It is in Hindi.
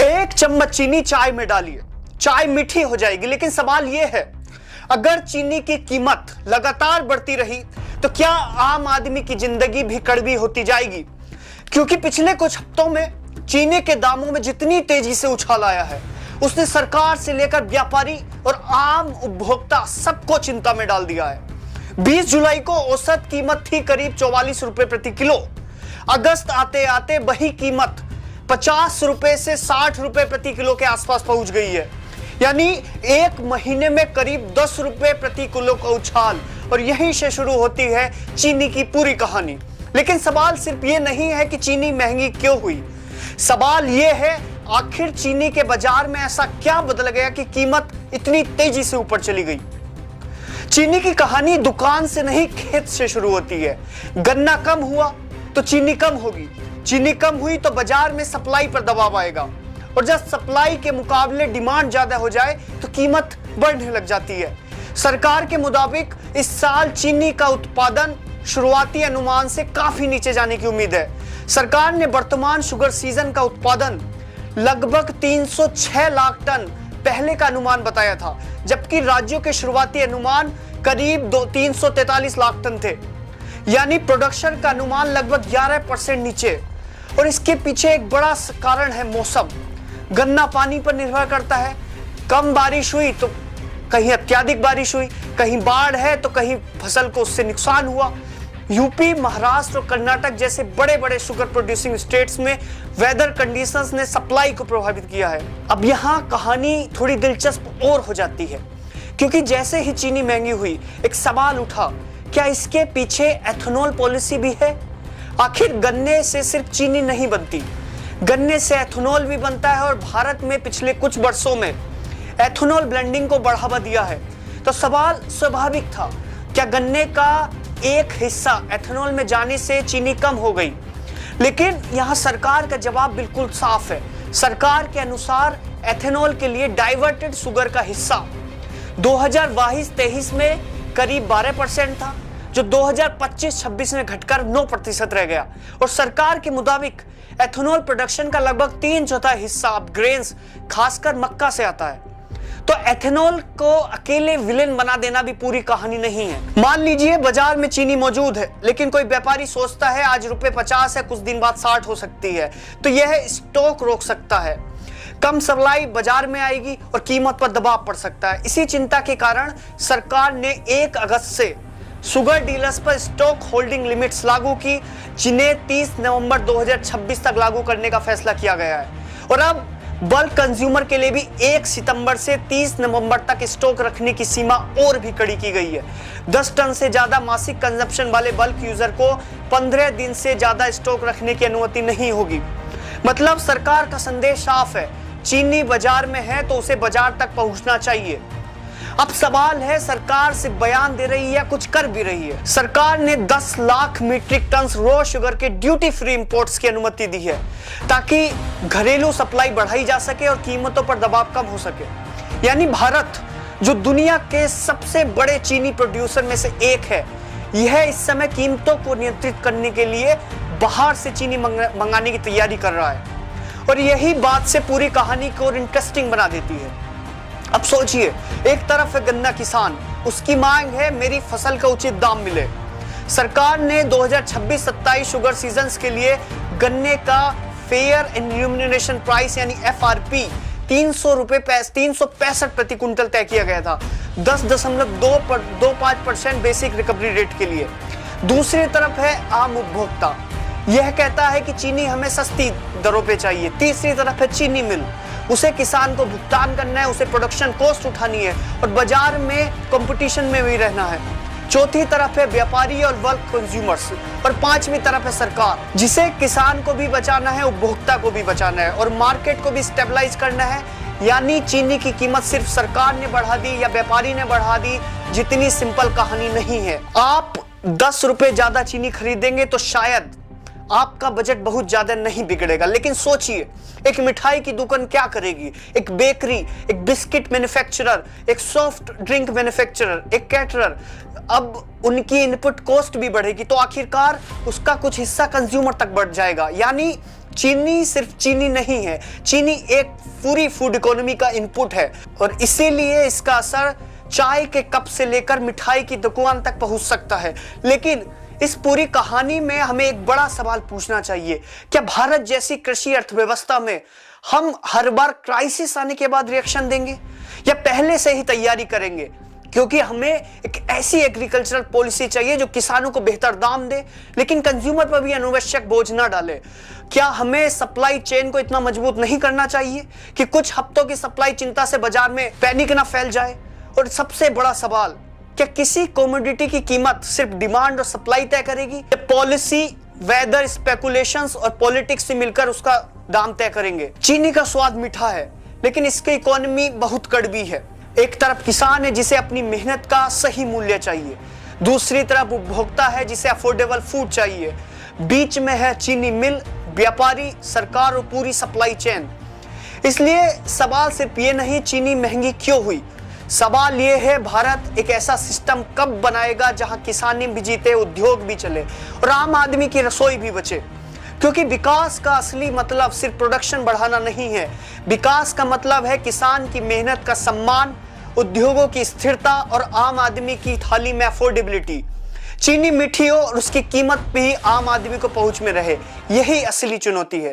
एक चम्मच चीनी चाय में डालिए, चाय मीठी हो जाएगी। लेकिन सवाल यह है, अगर चीनी की कीमत लगातार बढ़ती रही तो क्या आम आदमी की जिंदगी भी कड़वी होती जाएगी? क्योंकि पिछले कुछ हफ्तों में चीनी के दामों में जितनी तेजी से उछाल आया है, उसने सरकार से लेकर व्यापारी और आम उपभोक्ता सबको चिंता में डाल दिया है। 20 जुलाई को औसत कीमत थी करीब 44 रुपए प्रति किलो। अगस्त आते आते वही कीमत 50 रुपए से 60 रुपए प्रति किलो के आसपास पहुंच गई है। यानी एक महीने में करीब 10 रुपए प्रति किलो का उछाल, और यहीं से शुरू होती है चीनी की पूरी कहानी। लेकिन सवाल सिर्फ ये नहीं है कि चीनी महंगी क्यों हुई, सवाल ये है आखिर चीनी के बाजार में ऐसा क्या बदल गया कि कीमत इतनी तेजी से ऊपर चली गई। चीनी की कहानी दुकान से नहीं, खेत से शुरू होती है। गन्ना कम हुआ तो चीनी कम होगी, चीनी कम हुई तो बाजार में सप्लाई पर दबाव आएगा, और जब सप्लाई के मुकाबले डिमांड ज्यादा हो जाए तो कीमत बढ़ने लग जाती है। सरकार के मुताबिक इस साल चीनी का उत्पादन शुरुआती अनुमान से काफी नीचे जाने की उम्मीद है। सरकार ने वर्तमान शुगर सीजन का उत्पादन लगभग 306 लाख टन पहले का अनुमान बताया था, जबकि राज्यों के शुरुआती अनुमान करीब 343 लाख टन थे। यानी प्रोडक्शन का अनुमान लगभग 11% नीचे। और इसके पीछे एक बड़ा कारण है मौसम। गन्ना पानी पर निर्भर करता है। कम बारिश हुई तो कहीं अत्यधिक बारिश हुई, कहीं बाढ़ है तो कहीं फसल को उससे नुकसान हुआ। यूपी, महाराष्ट्र और कर्नाटक जैसे बड़े बड़े शुगर प्रोड्यूसिंग स्टेट्स में वेदर कंडीशंस ने सप्लाई को प्रभावित किया है। अब यहाँ कहानी थोड़ी दिलचस्प और हो जाती है, क्योंकि जैसे ही चीनी महंगी हुई एक सवाल उठा, क्या इसके पीछे एथेनॉल पॉलिसी भी है? आखिर गन्ने से सिर्फ चीनी नहीं बनती, गन्ने से एथेनॉल भी बनता है, और भारत में पिछले कुछ वर्षों में एथेनॉल ब्लेंडिंग को बढ़ावा दिया है। तो सवाल स्वाभाविक था, क्या गन्ने का एक हिस्सा एथेनॉल में जाने से चीनी कम हो गई? लेकिन यहाँ सरकार का जवाब बिल्कुल साफ है। सरकार के अनुसार एथेनॉल के लिए डाइवर्टेड शुगर का हिस्सा 2022-23 में करीब 12% था, जो 2025-26 में घटकर 9% रह गया। और सरकार के मुताबिक एथेनॉल प्रोडक्शन का लगभग 3/4 हिस्सा अब ग्रेन्स, खासकर मक्का से आता है। तो एथेनॉल को अकेले विलेन बना देना भी पूरी कहानी नहीं है। मान लीजिए बाजार में चीनी मौजूद है, लेकिन कोई व्यापारी सोचता है आज ₹50 है, कुछ दिन बाद 60 हो सकती है, तो यह स्टॉक रोक सकता है। कम सप्लाई बाजार में आएगी और कीमत पर दबाव पड़ सकता है। इसी चिंता के कारण सरकार ने 1 अगस्त से शुगर डीलर्स पर स्टॉक होल्डिंग लिमिट्स लागू की, जिन्हें 30 नवंबर 2026 तक लागू करने का फैसला किया गया है। और अब बल्क कंज्यूमर के लिए भी 1 सितंबर से 30 नवंबर तक स्टॉक रखने की सीमा और भी कड़ी की गई है। 10 टन से ज्यादा मासिक कंजप्शन वाले बल्क यूजर को 15 दिन से ज्यादा स्टॉक रखने की अनुमति नहीं होगी। मतलब सरकार का संदेश साफ है, चीनी बाजार में है तो उसे बाजार तक पहुंचना चाहिए। अब सवाल है, सरकार सिर्फ बयान दे रही है या कुछ कर भी रही है? सरकार ने 10 lakh metric ton raw sugar के ड्यूटी फ्री इंपोर्ट्स की अनुमति दी है, ताकि घरेलू सप्लाई बढ़ाई जा सके और कीमतों पर दबाव कम हो सके। यानी भारत, जो दुनिया के सबसे बड़े चीनी प्रोड्यूसर में से एक है, यह इस समय कीमतों को नियंत्रित करने के लिए बाहर से चीनी मंगाने की तैयारी कर रहा है। और यही बात से पूरी कहानी को और इंटरेस्टिंग बना देती है। अब सोचिए, एक तरफ है गन्ना किसान, उसकी मांग है मेरी फसल का उचित दाम मिले। सरकार ने 2026-27 शुगर सीजन्स के लिए गन्ने का फेयर एंड रिम्यूनरेशन प्राइस यानी FRP 365 प्रति कुंटल तय किया गया था, 10.25% बेसिक रिकवरी रेट के लिए। दूसरी तरफ है आम उपभोक्ता, यह कहता है कि चीनी हमें सस्ती दरों पे चाहिए। तीसरी तरफ है चीनी मिल, उसे किसान को भुगतान करना है, उसे प्रोडक्शन कॉस्ट उठानी है और बाजार में कंपटीशन में भी रहना है। चौथी तरफ है व्यापारी और बल्क कंज्यूमर्स, और पांचवी तरफ है सरकार, जिसे किसान को भी बचाना है, उपभोक्ता को भी बचाना है और मार्केट को भी स्टेबलाइज करना है। यानी चीनी की कीमत सिर्फ सरकार ने बढ़ा दी या व्यापारी ने बढ़ा दी, जितनी सिंपल कहानी नहीं है। आप 10 रुपए ज्यादा चीनी खरीदेंगे तो शायद आपका बजट बहुत ज्यादा नहीं बिगड़ेगा, लेकिन सोचिए, एक मिठाई की दुकान क्या करेगी, एक बेकरी, एक बिस्किट मैन्युफैक्चरर, एक सॉफ्ट ड्रिंक मैन्युफैक्चरर, एक कैटरर, अब उनकी इनपुट कॉस्ट भी बढ़ेगी, तो आखिरकार उसका कुछ हिस्सा कंज्यूमर तक बढ़ जाएगा। यानी चीनी सिर्फ चीनी नहीं है, चीनी एक पूरी फूड इकोनॉमी का इनपुट है और इसीलिए इसका असर चाय के कप से लेकर मिठाई की दुकान तक पहुंच सकता है। लेकिन इस पूरी कहानी में हमें एक बड़ा सवाल पूछना चाहिए, क्या भारत जैसी कृषि अर्थव्यवस्था में हम हर बार क्राइसिस आने के बाद रिएक्शन देंगे या पहले से ही तैयारी करेंगे? क्योंकि हमें एक ऐसी एग्रीकल्चरल पॉलिसी चाहिए जो किसानों को बेहतर दाम दे लेकिन कंज्यूमर पर भी अनावश्यक बोझ ना डाले। क्या हमें सप्लाई चेन को इतना मजबूत नहीं करना चाहिए कि कुछ हफ्तों की सप्लाई चिंता से बाजार में पैनिक ना फैल जाए? और सबसे बड़ा सवाल, क्या किसी कमोडिटी की कीमत सिर्फ डिमांड और सप्लाई तय करेगी या पॉलिसी, वेदर, स्पेकुलेशंस और पॉलिटिक्स से मिलकर उसका दाम तय करेंगे? चीनी का स्वाद मीठा है लेकिन इसकी इकोनॉमी बहुत कड़वी है। एक तरफ किसान है जिसे अपनी मेहनत का सही मूल्य चाहिए, दूसरी तरफ उपभोक्ता है जिसे अफोर्डेबल फूड चाहिए, बीच में है चीनी मिल, व्यापारी, सरकार और पूरी सप्लाई चेन। इसलिए सवाल सिर्फ ये नहीं चीनी महंगी क्यों हुई, सवाल ये है भारत एक ऐसा सिस्टम कब बनाएगा जहां किसानी भी जीते, उद्योग भी चले और आम आदमी की रसोई भी बचे। क्योंकि विकास का असली मतलब सिर्फ प्रोडक्शन बढ़ाना नहीं है, विकास का मतलब है किसान की मेहनत का सम्मान, उद्योगों की स्थिरता और आम आदमी की थाली में अफोर्डेबिलिटी। चीनी मीठी हो और उसकी कीमत भी आम आदमी को पहुंच में रहे, यही असली चुनौती है।